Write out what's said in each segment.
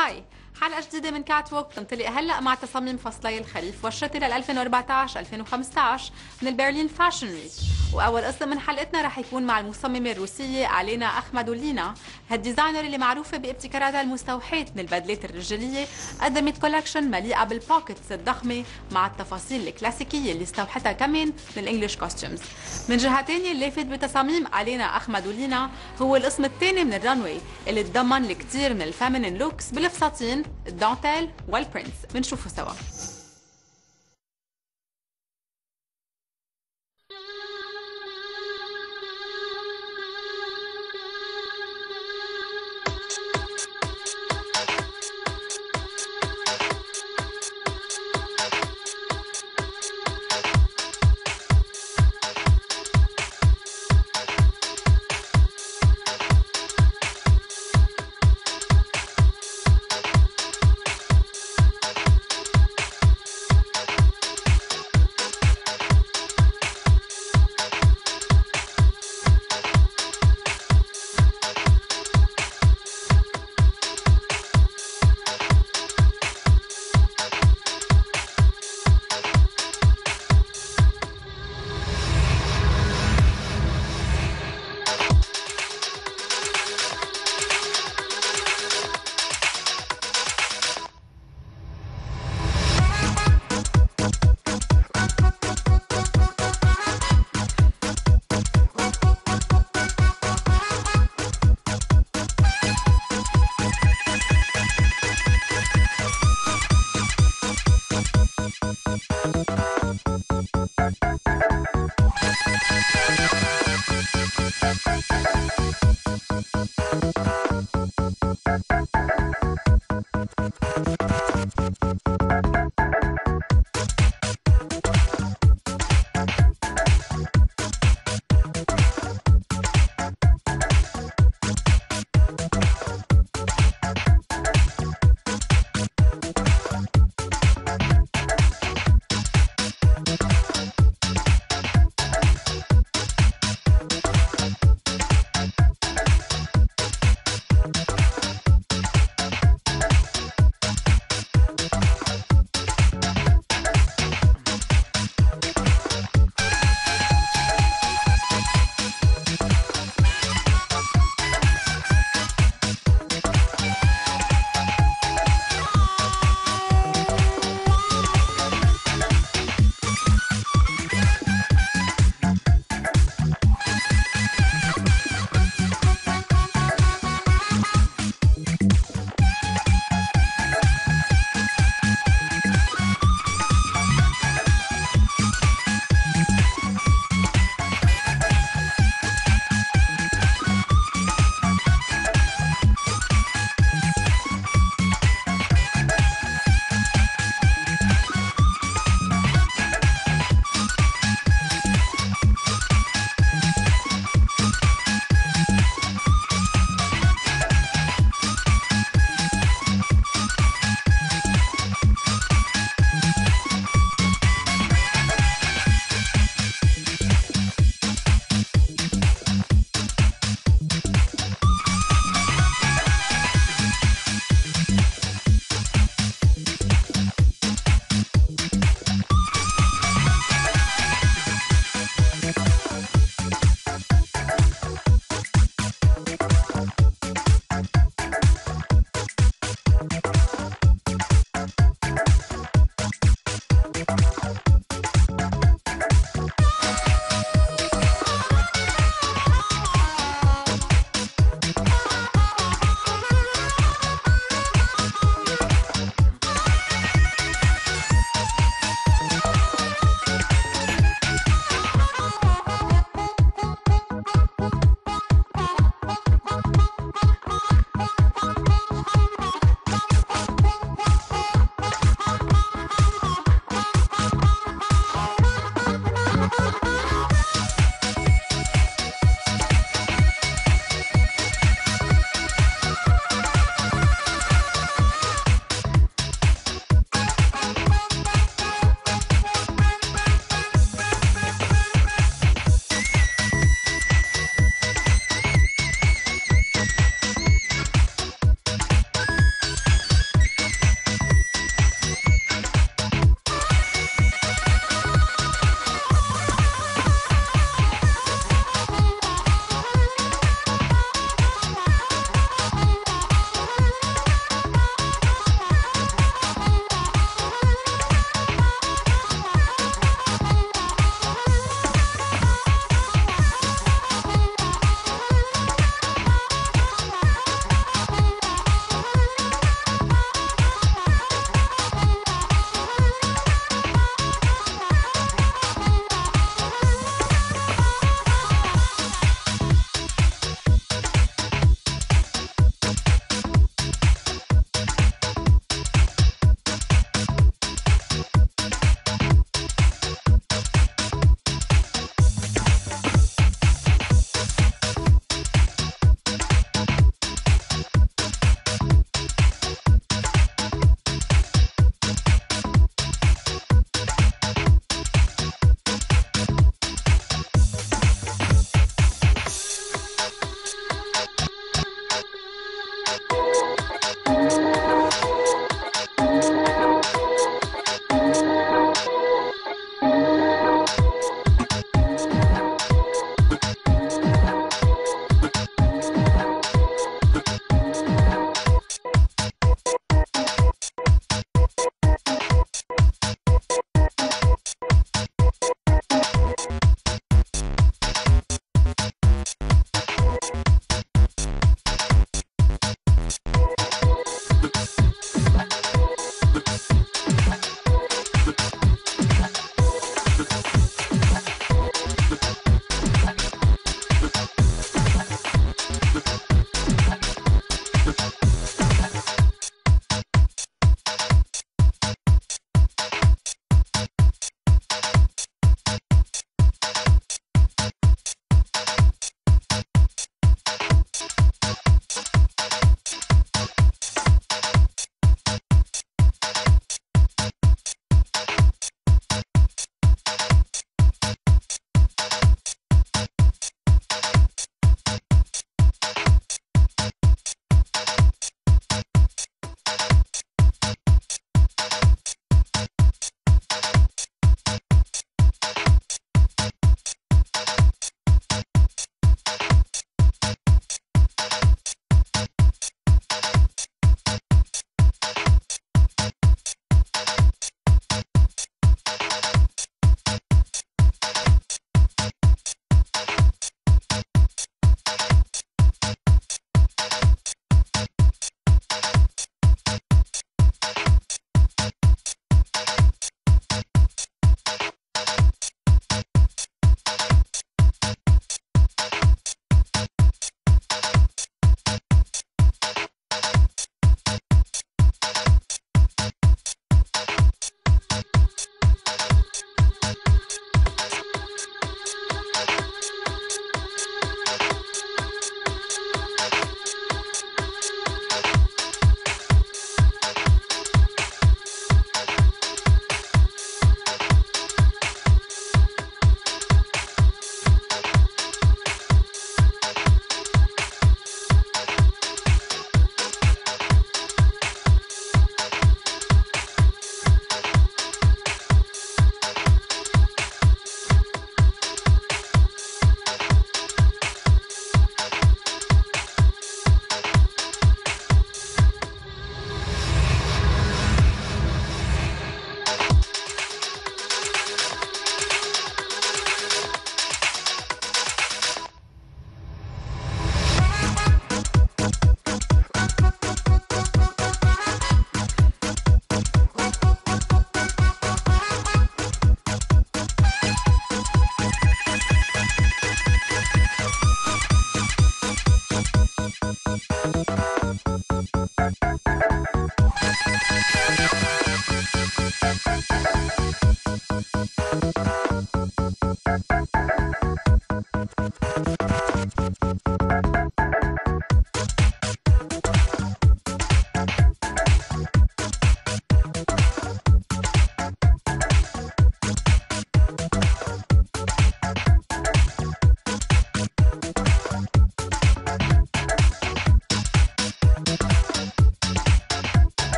هاي، حلقة جديدة من كات ووك تنطلق هلأ مع تصاميم فصلي الخريف والشتاء لل 2014-2015 من البرلين فاشن ويك. وأول قسم من حلقتنا رح يكون مع المصممة الروسية علينا أخمدولينا، هالديزاينر اللي معروفة بابتكاراتها المستوحاة من البدلات الرجالية. قدمت كولكشن مليئة بالبوكيتس الضخمة مع التفاصيل الكلاسيكية اللي استوحتها كمان من الانجليش كوستيومز. من جهة تانية اللافت بتصاميم علينا أخمدولينا هو القسم الثاني من الرانوي اللي تضمن الكثير من الفيمينين لوكس بالفساتين، الدانتيل والبرنس. بنشوفه سوا.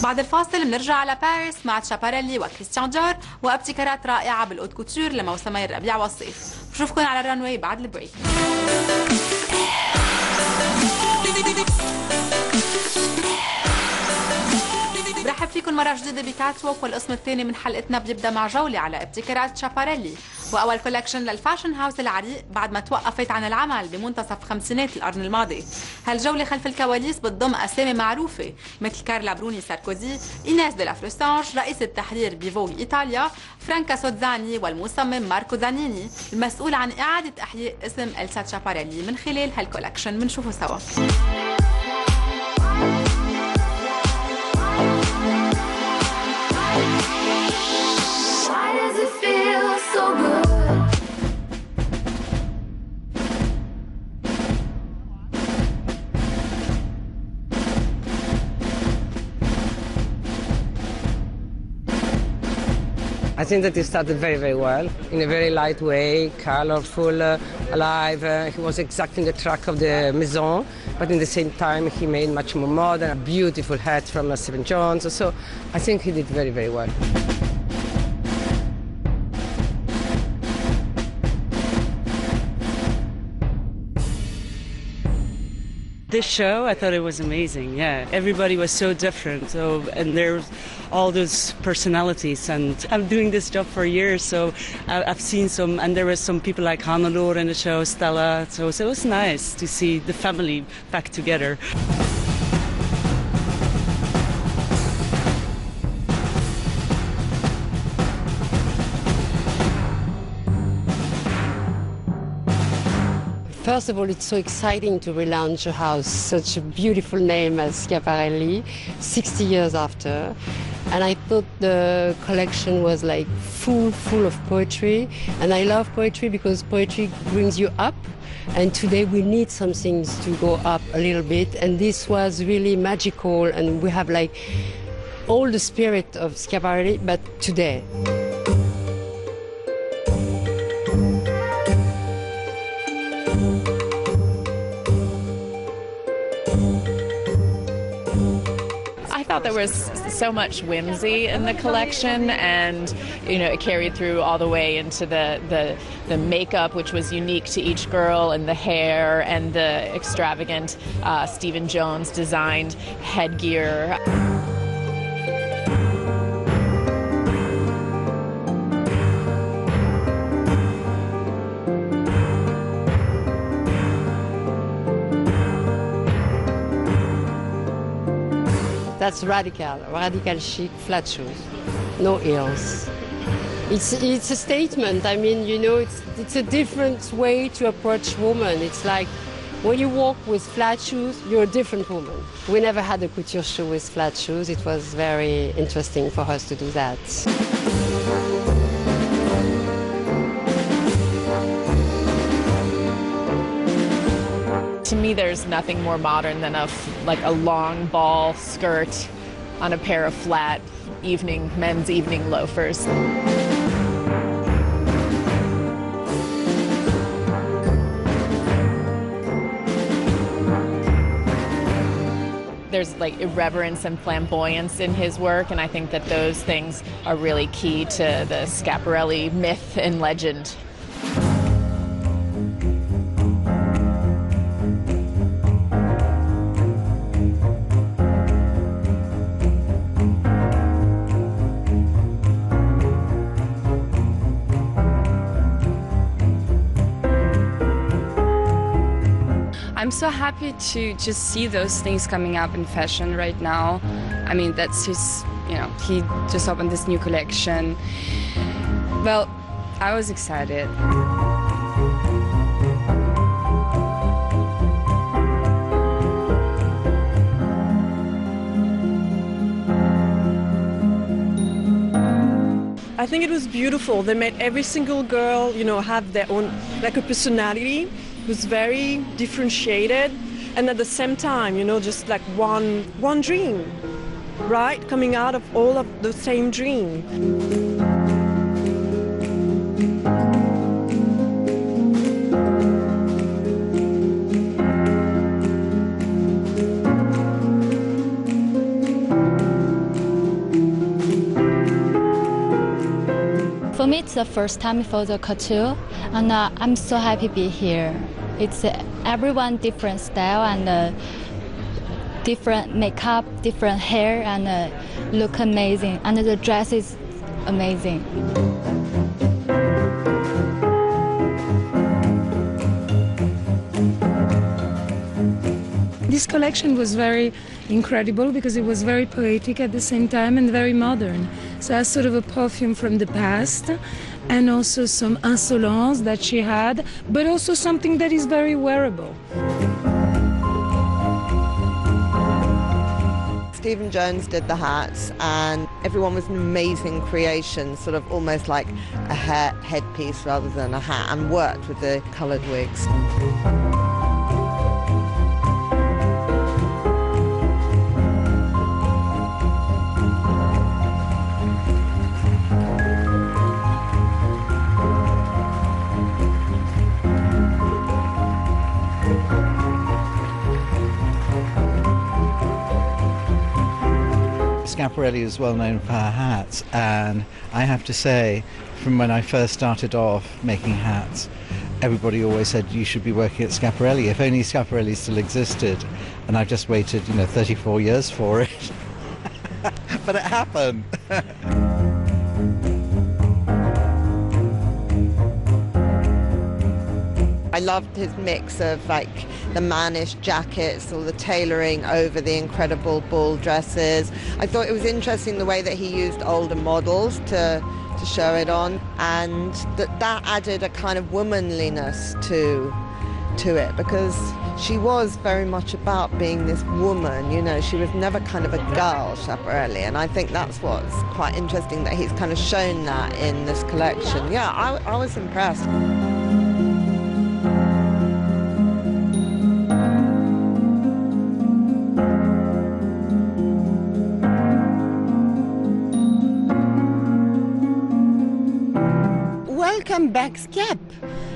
بعد الفاصل بنرجع على باريس مع تشاباريلي وكريستيان ديور وابتكارات رائعة بالأوت كوتور لموسمي الربيع والصيف. بشوفكم على الرانوي بعد البريك. برحب فيكم مرة جديدة بكات ووك، والقسم الثاني من حلقتنا بيبدأ مع جولة على ابتكارات تشاباريلي وأول كولكشن للفاشن هاوس العريق بعد ما توقفت عن العمل بمنتصف خمسينات القرن الماضي. هالجولة خلف الكواليس بتضم أسامي معروفة مثل كارلا بروني ساركوزي، إيناس دي لا فرستانج، رئيس التحرير بفوغ إيطاليا، فرانكا سوتزاني، والمصمم ماركو زانيني المسؤول عن إعادة إحياء اسم إلسا تشاباريلي من خلال هالكولكشن. بنشوفه سوا. I think that he started very, very well, in a very light way, colorful, alive. He was exactly in the track of the Maison, but in the same time he made much more modern, a beautiful hat from Stephen Jones. So I think he did very, very well. This show, I thought it was amazing. Yeah, everybody was so different. And there's all those personalities. And I'm doing this job for years, so I've seen some. And there were some people like Hannelore in the show, Stella. So it was nice to see the family back together. First of all, it's so exciting to relaunch a house, such a beautiful name as Schiaparelli, 60 years after. And I thought the collection was like full of poetry. And I love poetry because poetry brings you up. And today we need some things to go up a little bit. And this was really magical. And we have like all the spirit of Schiaparelli, but today. There was so much whimsy in the collection, and it carried through all the way into the makeup, which was unique to each girl, and the hair, and the extravagant Stephen Jones designed headgear. That's radical chic, flat shoes, no heels. It's a statement. I mean, it's a different way to approach women. It's like when you walk with flat shoes, you're a different woman. We never had a couture shoe with flat shoes. It was very interesting for us to do that. To me, there's nothing more modern than a long ball skirt on a pair of flat men's evening loafers. There's like irreverence and flamboyance in his work, and I think that those things are really key to the Schiaparelli myth and legend. I'm so happy to just see those things coming up in fashion right now. I mean, that's his, he just opened this new collection. Well, I was excited. I think it was beautiful. They made every single girl, have their own, like a personality. It was very differentiated, and at the same time, just like one dream, right? Coming out of all of the same dream. For me, it's the first time for the couture, and I'm so happy to be here. It's everyone different style and different makeup, different hair, and look amazing. And the dress is amazing. This collection was very incredible because it was very poetic at the same time and very modern. So that's sort of a perfume from the past and also some insolence that she had, but also something that is very wearable. Stephen Jones did the hats and everyone was an amazing creation, sort of almost like a headpiece rather than a hat, and worked with the coloured wigs. Schiaparelli is well known for her hats, and I have to say, from when I first started off making hats, everybody always said you should be working at Schiaparelli, if only Schiaparelli still existed. And I've just waited, 34 years for it. But it happened. I loved his mix of like the mannish jackets or the tailoring over the incredible ball dresses. I thought it was interesting the way that he used older models to show it on, and that added a kind of womanliness to it, because she was very much about being this woman, she was never kind of a girl, Schiaparelli, and I think that's what's quite interesting, that he's kind of shown that in this collection. Yeah, I was impressed. Welcome back, Schiap.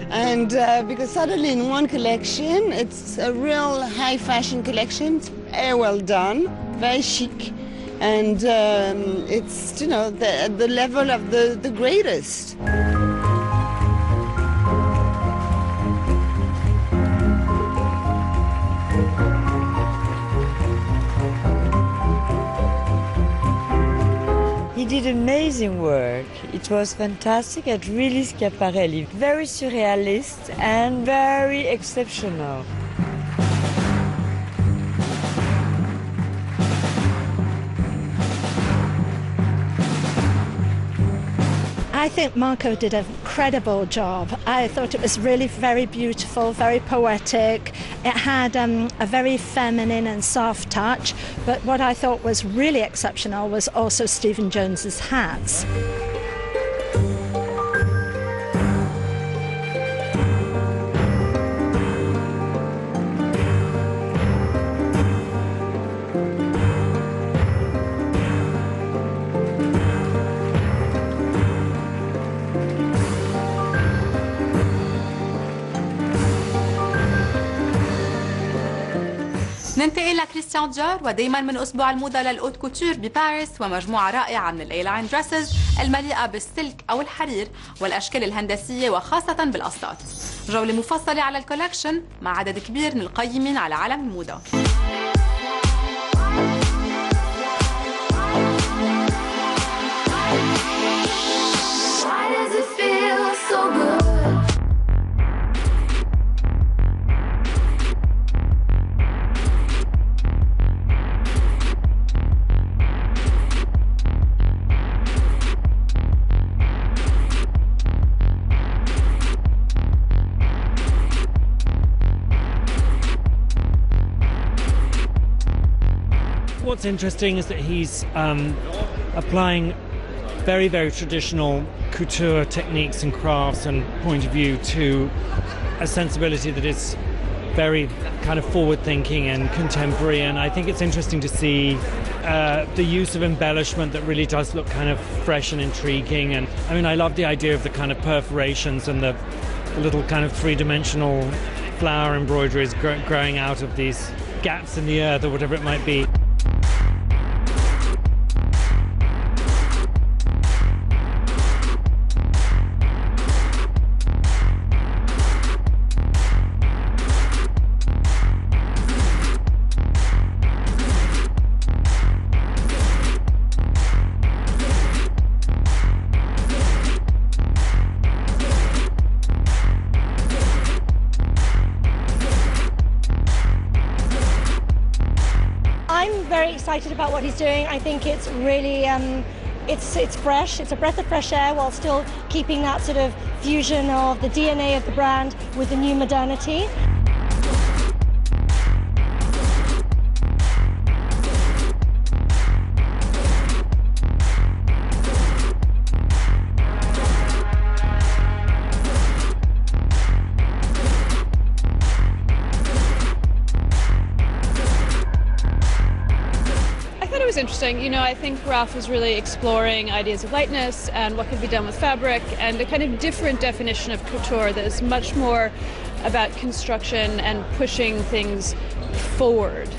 And because suddenly in one collection, it's a real high fashion collection, it's very well done, very chic, and it's, the level of the greatest. He did amazing work. It was fantastic and really Schiaparelli. Very surrealist and very exceptional. I think Marco did an incredible job. I thought it was really very beautiful, very poetic. It had a very feminine and soft touch, but what I thought was really exceptional was also Stephen Jones's hats. ننتقل لكريستيان ديور، ودايما من اسبوع الموضه للأوت كوتور بباريس، ومجموعه رائعه من الايلاين دريسز المليئه بالسلك او الحرير والاشكال الهندسيه وخاصه بالقصات. جوله مفصله على الكولكشن مع عدد كبير من القيمين على عالم الموضه. What's interesting is that he's applying very, very traditional couture techniques and crafts and point of view to a sensibility that is very kind of forward-thinking and contemporary, and I think it's interesting to see the use of embellishment that really does look kind of fresh and intriguing. And I mean, I love the idea of the kind of perforations and the little kind of three-dimensional flower embroideries growing out of these gaps in the earth or whatever it might be. excited about what he's doing. I think it's really, it's fresh. It's a breath of fresh air while still keeping that sort of fusion of the DNA of the brand with the new modernity. It was interesting. You know, I think Ralph was really exploring ideas of lightness and what could be done with fabric, and a kind of different definition of couture that is much more about construction and pushing things forward.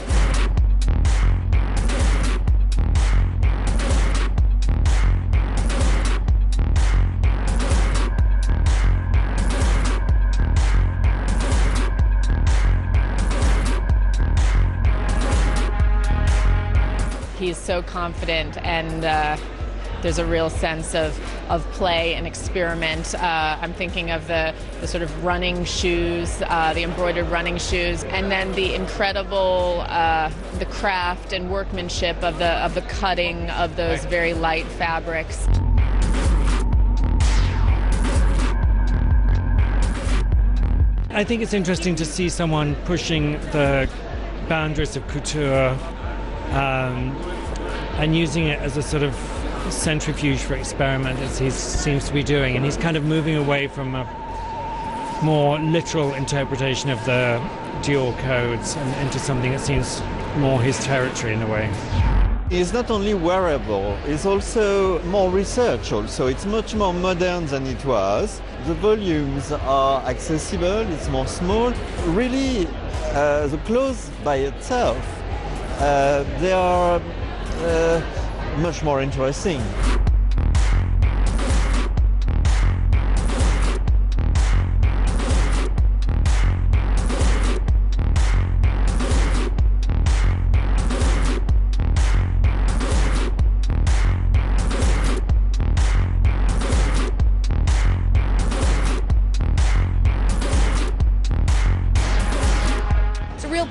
He's so confident, and there's a real sense of play and experiment. I'm thinking of the sort of running shoes, the embroidered running shoes, and then the incredible the craft and workmanship of the cutting of those very light fabrics. I think it's interesting to see someone pushing the boundaries of couture and using it as a sort of centrifuge for experiment, as he seems to be doing. And he's kind of moving away from a more literal interpretation of the Dior codes and into something that seems more his territory in a way. It's not only wearable, it's also more research also. It's much more modern than it was. The volumes are accessible, it's more small. Really, the clothes by itself, they are much more interesting.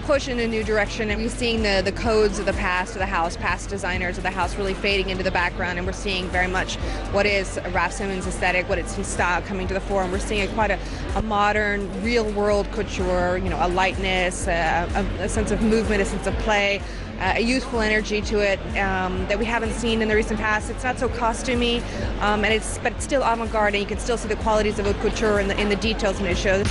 Push in a new direction, and we're seeing the codes of the past of the house, past designers of the house really fading into the background, and we're seeing very much what is Raf Simons' aesthetic, what is his style coming to the fore, and we're seeing quite a modern, real-world couture, you know, a lightness, a sense of movement, a sense of play, a youthful energy to it that we haven't seen in the recent past. It's not so costumey, but it's still avant-garde, and you can still see the qualities of haute couture in the details in his shows.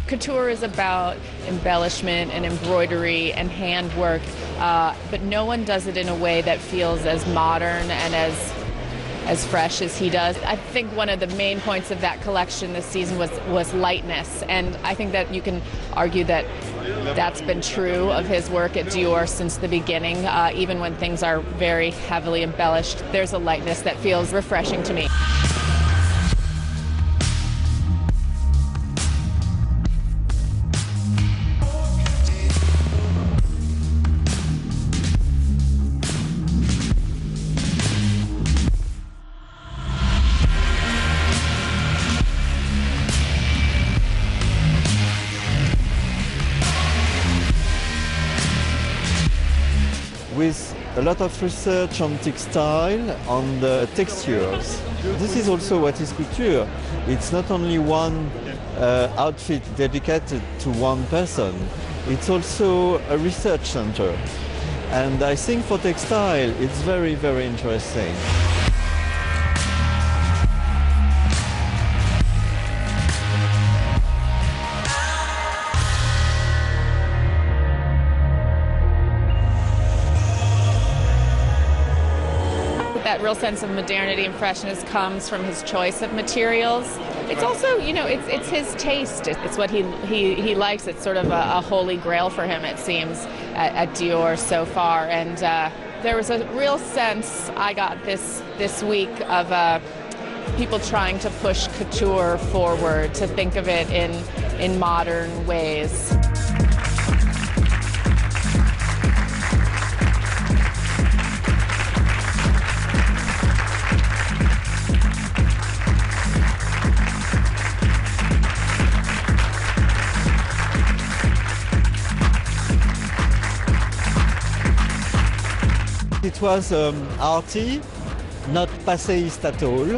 Couture is about embellishment and embroidery and handwork, but no one does it in a way that feels as modern and as fresh as he does. I think one of the main points of that collection this season was lightness, and I think that you can argue that that's been true of his work at Dior since the beginning. Even when things are very heavily embellished, there's a lightness that feels refreshing to me. With a lot of research on textile, on the textures. This is also what is couture. It's not only one outfit dedicated to one person, it's also a research center. And I think for textile, it's very, very interesting. That real sense of modernity and freshness comes from his choice of materials. It's also, you know, it's his taste. It's what he likes. It's sort of a holy grail for him, it seems, at Dior so far. And there was a real sense I got this week of people trying to push couture forward, to think of it in modern ways. was arty, not passéist at all.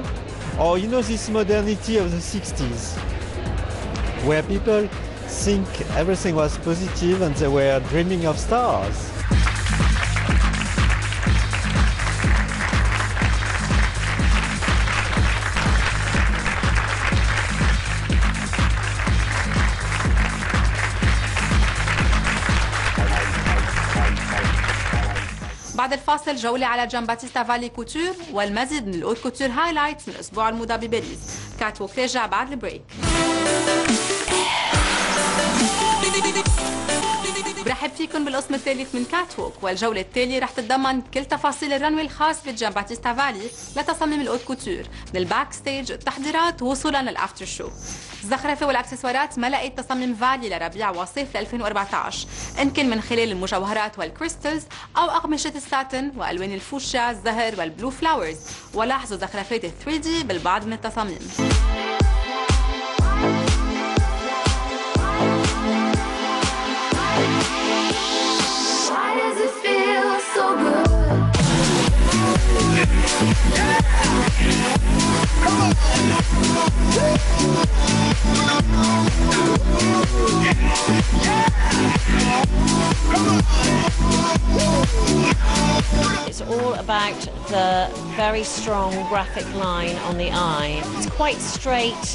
Or you know this modernity of the 60s, where people think everything was positive and they were dreaming of stars. بعد الفاصل جولة على جان باتيستا فالي كوتور والمزيد من الأوت كوتور هايلايتس من أسبوع الموضة بباريس. كات ووك راجع بعد البريك. برحب فيكم بالقسم الثالث من كات ووك، والجولة التالية رح تتضمن كل تفاصيل الرنوي الخاص بجان باتيستا فالي لتصميم الأوت كوتور، من الباك ستيج التحضيرات وصولا للأفتر شو. الزخرفة والأكسسوارات ما لقيت تصميم فالي لربيع وصيف 2014، إن كان من خلال المجوهرات والكريستلز أو أقمشة الساتن وألوان الفوشيا، الزهر والبلو فلاورز، ولاحظوا زخرفات 3D بالبعض من التصاميم. It's all about the very strong graphic line on the eye. It's quite straight,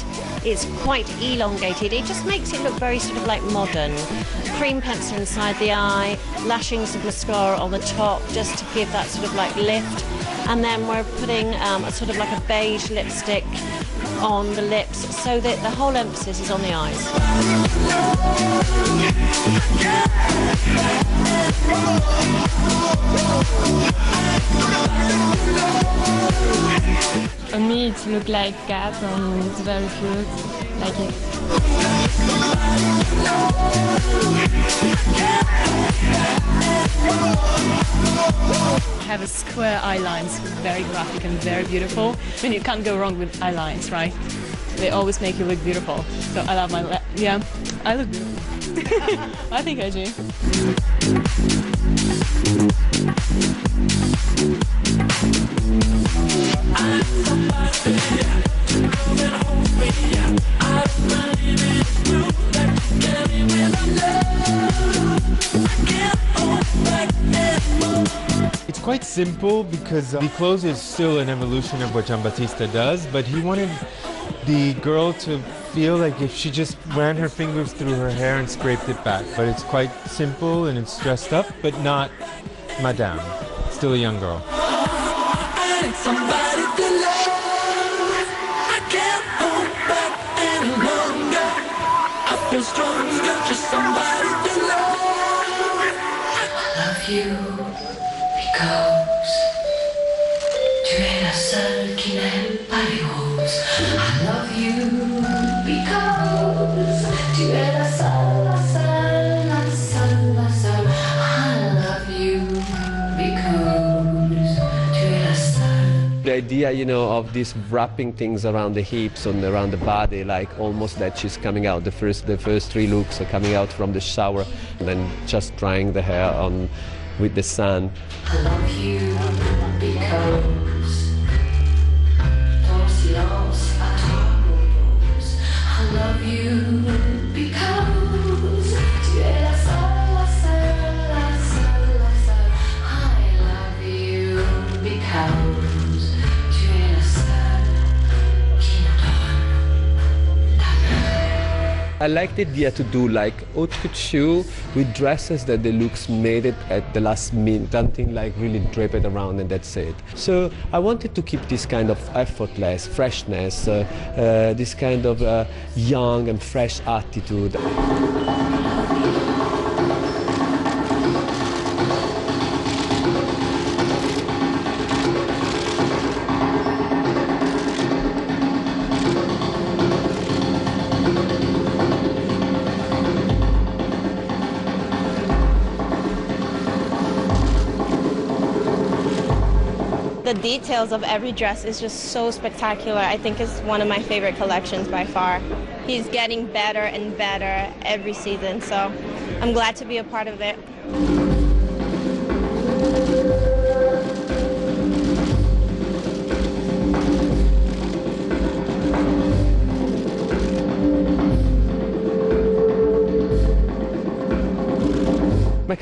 it's quite elongated. It just makes it look very sort of like modern. Cream pencil inside the eye, lashings of mascara on the top just to give that sort of like lift. And then we're putting a sort of like a beige lipstick on the lips so that the whole emphasis is on the eyes. For me, it looks like cat and it's very cute, like it. Have a square eye lines, very graphic and very beautiful. I mean, you can't go wrong with eye lines, right? They always make you look beautiful. So I love my, yeah, I look beautiful. I think I do. It's quite simple because the clothes is still an evolution of what Giambattista does, but he wanted the girl to feel like if she just ran her fingers through her hair and scraped it back. But it's quite simple and it's dressed up, but not Madame. Still a young girl. You because tu es la seule qui n'aime pas les roses. I love you because tu es la seule, la seule, la seule, la seule. I love you because tu es la seule. The idea, you know, of these wrapping things around the hips and around the body, like almost that she's coming out. The first three looks are coming out from the shower and then just drying the hair on with the sun. I love you because ton silence attend mon pause. I love you because tu es la seule, la seule, la seule, la seule. I love you because tu es la seule qui me donne ta main. I like the idea to do like haute couture with dresses that the looks made it at the last minute, something like really drape it around and that's it. So I wanted to keep this kind of effortless freshness, this kind of young and fresh attitude. The details of every dress is just so spectacular. I think it's one of my favorite collections by far. He's getting better and better every season, so I'm glad to be a part of it.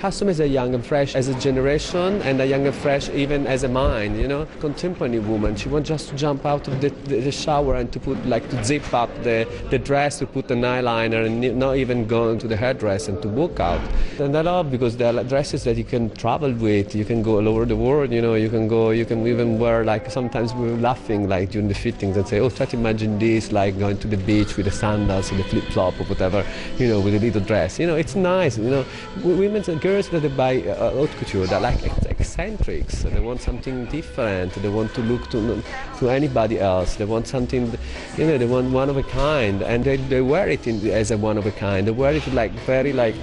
customers are young and fresh as a generation, and a young and fresh even as a mind, you know. Contemporary woman, she wants just to jump out of the shower and to put, like, to zip up the dress, to put an eyeliner, and not even go into the hairdress and to walk out. And I love, because they're like dresses that you can travel with, you can go all over the world, you know, you can even wear, like, sometimes we were laughing, like, during the fittings and say, oh, try to imagine this, like, going to the beach with the sandals and the flip-flop or whatever, you know, with a little dress. You know, it's nice, you know. Women and girls that they buy haute couture, they're like eccentrics. They want something different. They want to look to anybody else. They want something, you know, they want one of a kind, and they wear it as a one of a kind. They wear it like very like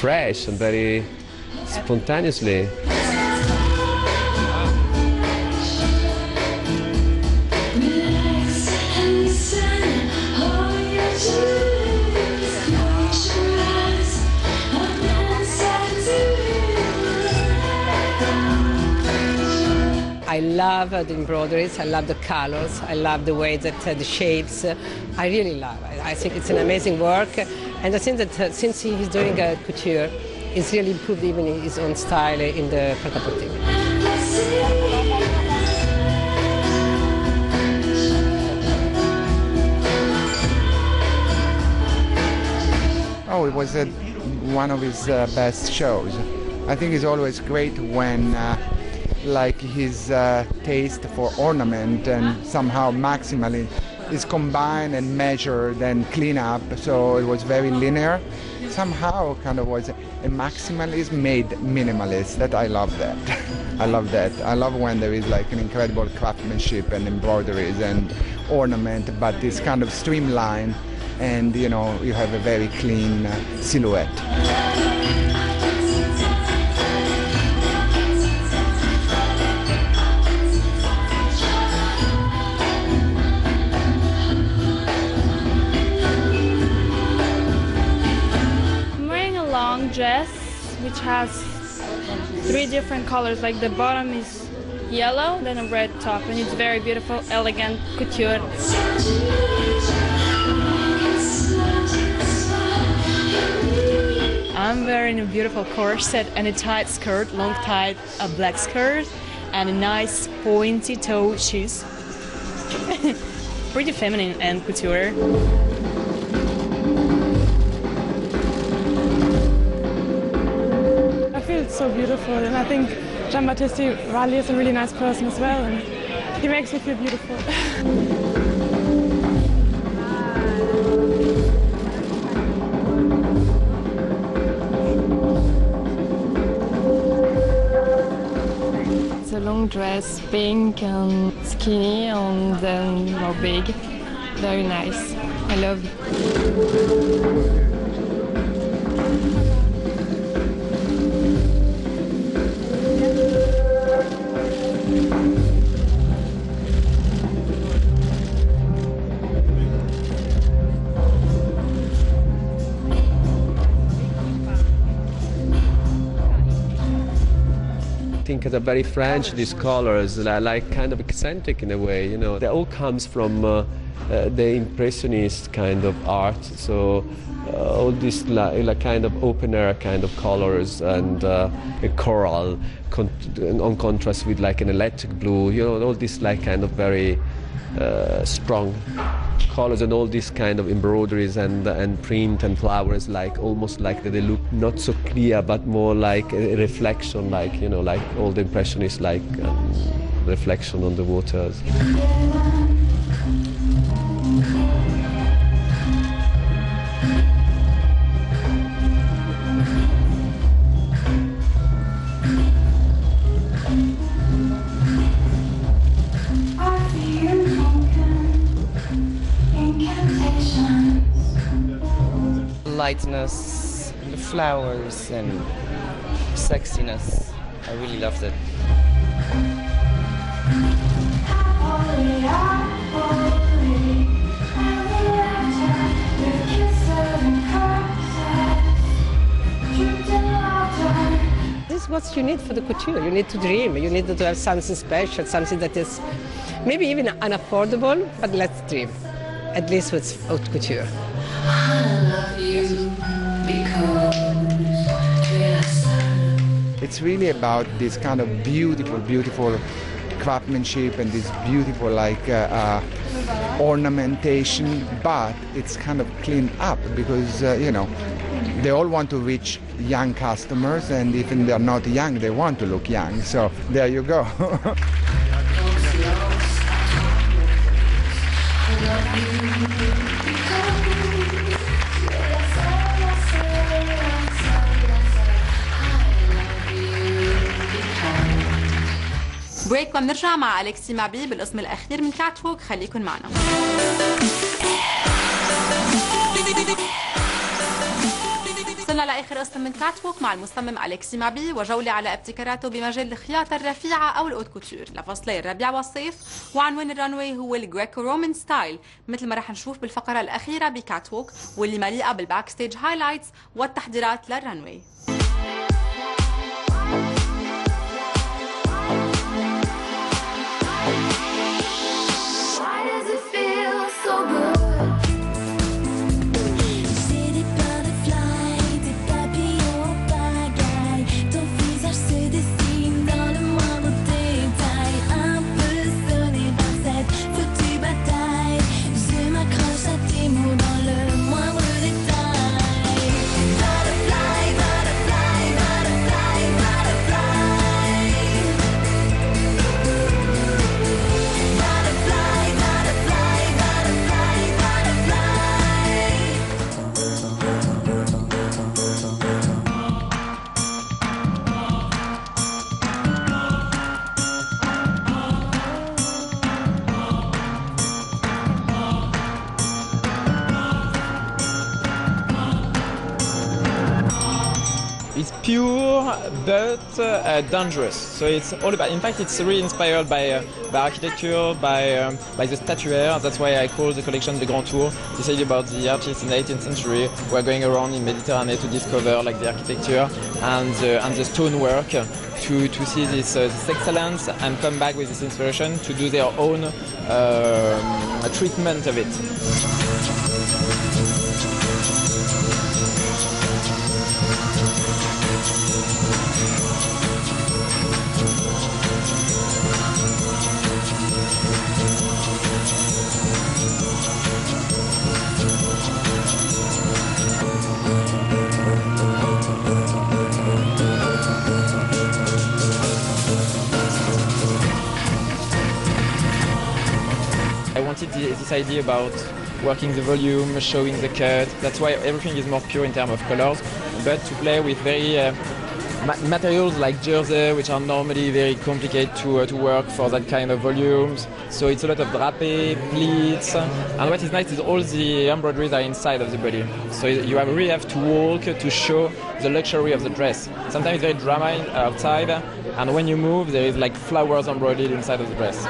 fresh and very spontaneously. I love the embroideries, I love the colors, I love the way that the shapes, I really love it. I think it's an amazing work, and I think that since he's doing couture, he's really improved even his own style in the prêt-à-porter. Oh, it was one of his best shows. I think it's always great when like his taste for ornament and somehow maximally is combined and measured and clean up, so it was very linear. Somehow kind of was a maximalist made minimalist. That I love that. I love that. I love when there is like an incredible craftsmanship and embroideries and ornament, but it's kind of streamlined, and you know, you have a very clean silhouette. Dress which has 3 different colors, like the bottom is yellow, then a red top, and it's very beautiful, elegant couture. I'm wearing a beautiful corset and a tight skirt, long tight, a black skirt, and a nice pointy toe shoes. Pretty feminine and couture. It's so beautiful, and I think Jean-Baptiste Valli is a really nice person as well, and he makes me feel beautiful. It's a long dress, pink and skinny, and then more big. Very nice. I love it. I think they're very French, these colors, like kind of eccentric in a way, you know. They all comes from the Impressionist kind of art, so all this like kind of open air kind of colors and a coral on contrast with like an electric blue, you know, all this like kind of very strong colors and all these kind of embroideries and print and flowers, like almost like they look not so clear but more like a reflection, like, you know, like all the Impressionists, like reflection on the waters. Lightness, the flowers, and sexiness. I really loved it. This is what you need for the couture. You need to dream. You need to have something special, something that is maybe even unaffordable, but let's dream. At least with haute couture. I love you because we're It's really about this kind of beautiful craftsmanship and this beautiful ornamentation, but it's kind of cleaned up because they all want to reach young customers, and even they're not young, they want to look young. So there you go. بريك وبنرجع مع أليكسي مابي بالقسم الأخير من كات ووك. خليكن معنا. وصلنا لآخر قسم من كات ووك مع المصمم أليكسي مابي وجولة على ابتكاراته بمجال الخياطة الرفيعة أو الأوت كوتور لفصلي الربيع والصيف. وعنوان الرانوي هو الجريكو رومان ستايل مثل ما رح نشوف بالفقرة الأخيرة بكات ووك واللي مليئة بالباك ستيج هايلايتس والتحضيرات للرانوي. It's pure but dangerous. So it's all about. In fact, it's really inspired by architecture, by the statuaire. That's why I call the collection the Grand Tour. It's really about the artists in the 18th century who are going around in Mediterranean to discover like the architecture and the stonework to see this excellence and come back with this inspiration to do their own treatment of it. I wanted this idea about working the volume, showing the cut. That's why everything is more pure in terms of colors, but to play with very materials like jersey, which are normally very complicated to work for that kind of volumes. So it's a lot of drapé, pleats, and what is nice is all the embroideries are inside of the body. So you really have to walk to show the luxury of the dress. Sometimes it's very drama outside, and when you move, there is like flowers embroidered inside of the dress.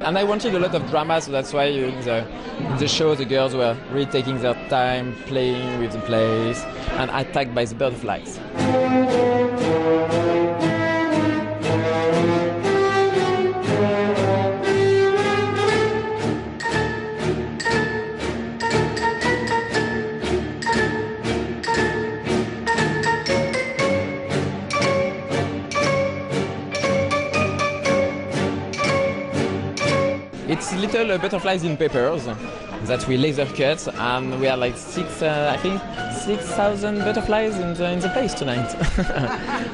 And I wanted a lot of drama, so that's why in the show the girls were really taking their time, playing with the place, and attacked by the butterflies. It's little butterflies in papers that we laser cut, and we are like 6,000 butterflies in the place tonight.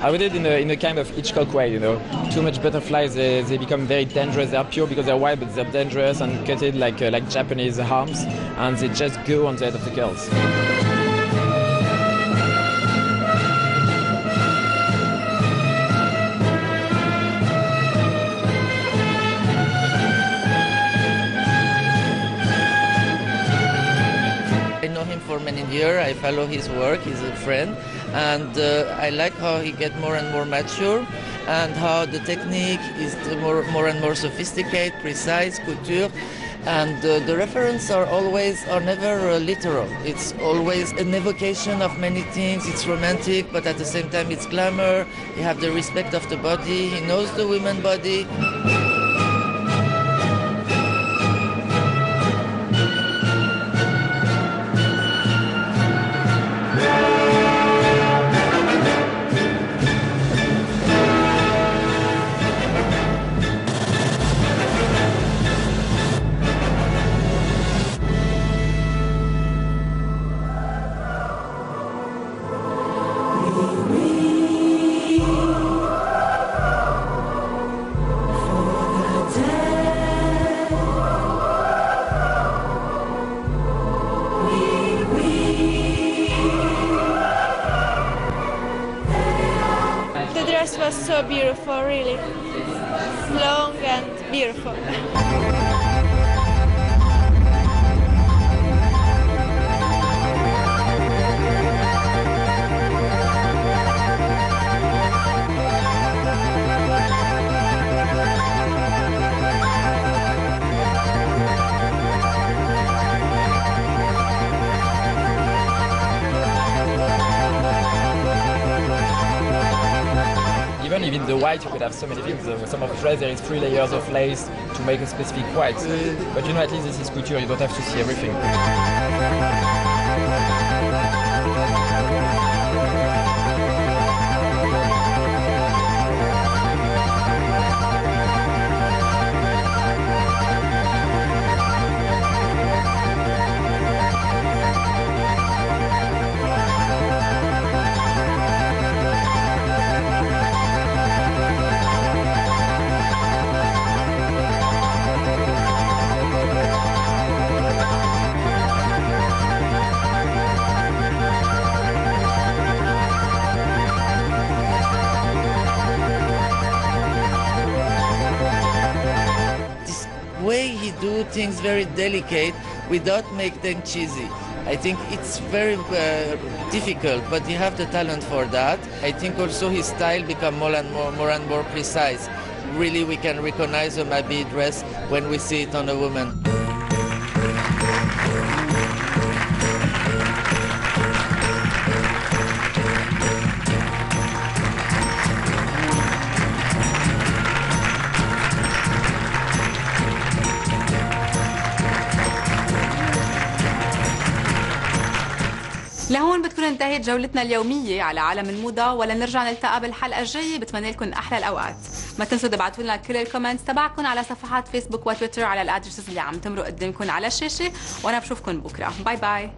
I did it in a kind of Hitchcock way, you know. Too much butterflies, they become very dangerous. They are pure because they're white, but they're dangerous and cut it like Japanese arms, and they just go on the head of the girls. and in here I follow his work. He's a friend, and I like how he get more and more mature, and how the technique is more and more sophisticated, precise, couture. And the references are never literal. It's always an evocation of many things. It's romantic, but at the same time it's glamour. He have the respect of the body. He knows the women's body. The dress was so beautiful, really. Long and beautiful. Even the white, you could have so many things. Some of the dress, there is 3 layers of lace to make a specific white. But you know, at least this is couture, you don't have to see everything. Way he do things very delicate without make them cheesy. I think it's very difficult, but he have the talent for that. I think also his style become more and more precise. Really, we can recognize a maybe dress when we see it on a woman. لهون بتكون انتهت جولتنا اليومية على عالم الموضة، ولا نرجع نلتقى بالحلقة الجاية. بتمنى لكم أحلى الأوقات. ما تنسوا تبعتوا لنا كل الكومنتس تبعكم على صفحات فيسبوك وتويتر على الادرسز اللي عم تمرق قدامكم على الشاشة، وأنا بشوفكم بكرة. باي باي.